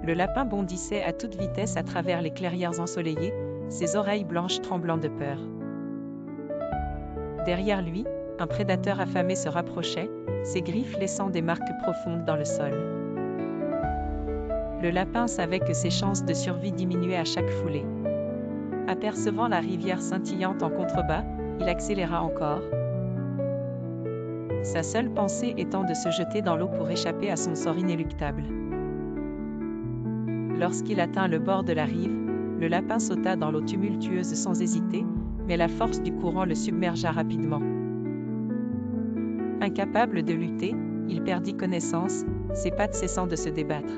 Le lapin bondissait à toute vitesse à travers les clairières ensoleillées, ses oreilles blanches tremblant de peur. Derrière lui, un prédateur affamé se rapprochait, ses griffes laissant des marques profondes dans le sol. Le lapin savait que ses chances de survie diminuaient à chaque foulée. Apercevant la rivière scintillante en contrebas, il accéléra encore. Sa seule pensée étant de se jeter dans l'eau pour échapper à son sort inéluctable. Lorsqu'il atteint le bord de la rive, le lapin sauta dans l'eau tumultueuse sans hésiter, mais la force du courant le submergea rapidement. Incapable de lutter, il perdit connaissance, ses pattes cessant de se débattre.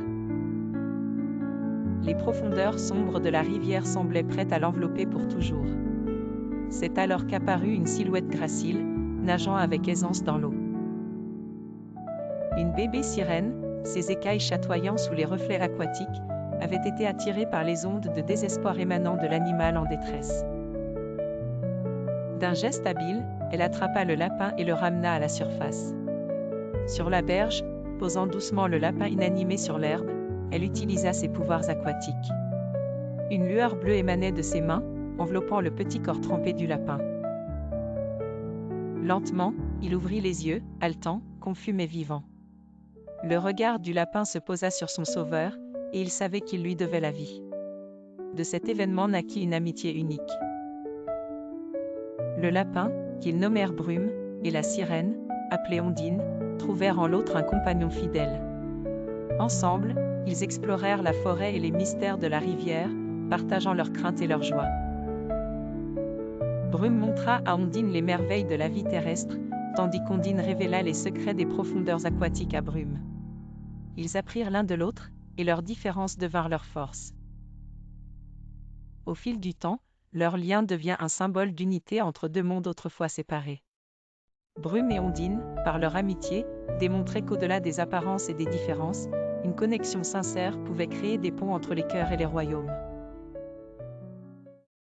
Les profondeurs sombres de la rivière semblaient prêtes à l'envelopper pour toujours. C'est alors qu'apparut une silhouette gracile, nageant avec aisance dans l'eau. Une bébé sirène, ses écailles chatoyant sous les reflets aquatiques, avait été attirée par les ondes de désespoir émanant de l'animal en détresse. D'un geste habile, elle attrapa le lapin et le ramena à la surface. Sur la berge, posant doucement le lapin inanimé sur l'herbe, elle utilisa ses pouvoirs aquatiques. Une lueur bleue émanait de ses mains, enveloppant le petit corps trempé du lapin. Lentement, il ouvrit les yeux, haletant, confus mais vivant. Le regard du lapin se posa sur son sauveur, et il savait qu'il lui devait la vie. De cet événement naquit une amitié unique. Le lapin, qu'ils nommèrent Brume, et la sirène, appelée Ondine, trouvèrent en l'autre un compagnon fidèle. Ensemble, ils explorèrent la forêt et les mystères de la rivière, partageant leurs craintes et leurs joies. Brume montra à Ondine les merveilles de la vie terrestre, tandis qu'Ondine révéla les secrets des profondeurs aquatiques à Brume. Ils apprirent l'un de l'autre, et leurs différences devinrent leur force. Au fil du temps, leur lien devient un symbole d'unité entre deux mondes autrefois séparés. Brume et Ondine, par leur amitié, démontraient qu'au-delà des apparences et des différences, une connexion sincère pouvait créer des ponts entre les cœurs et les royaumes.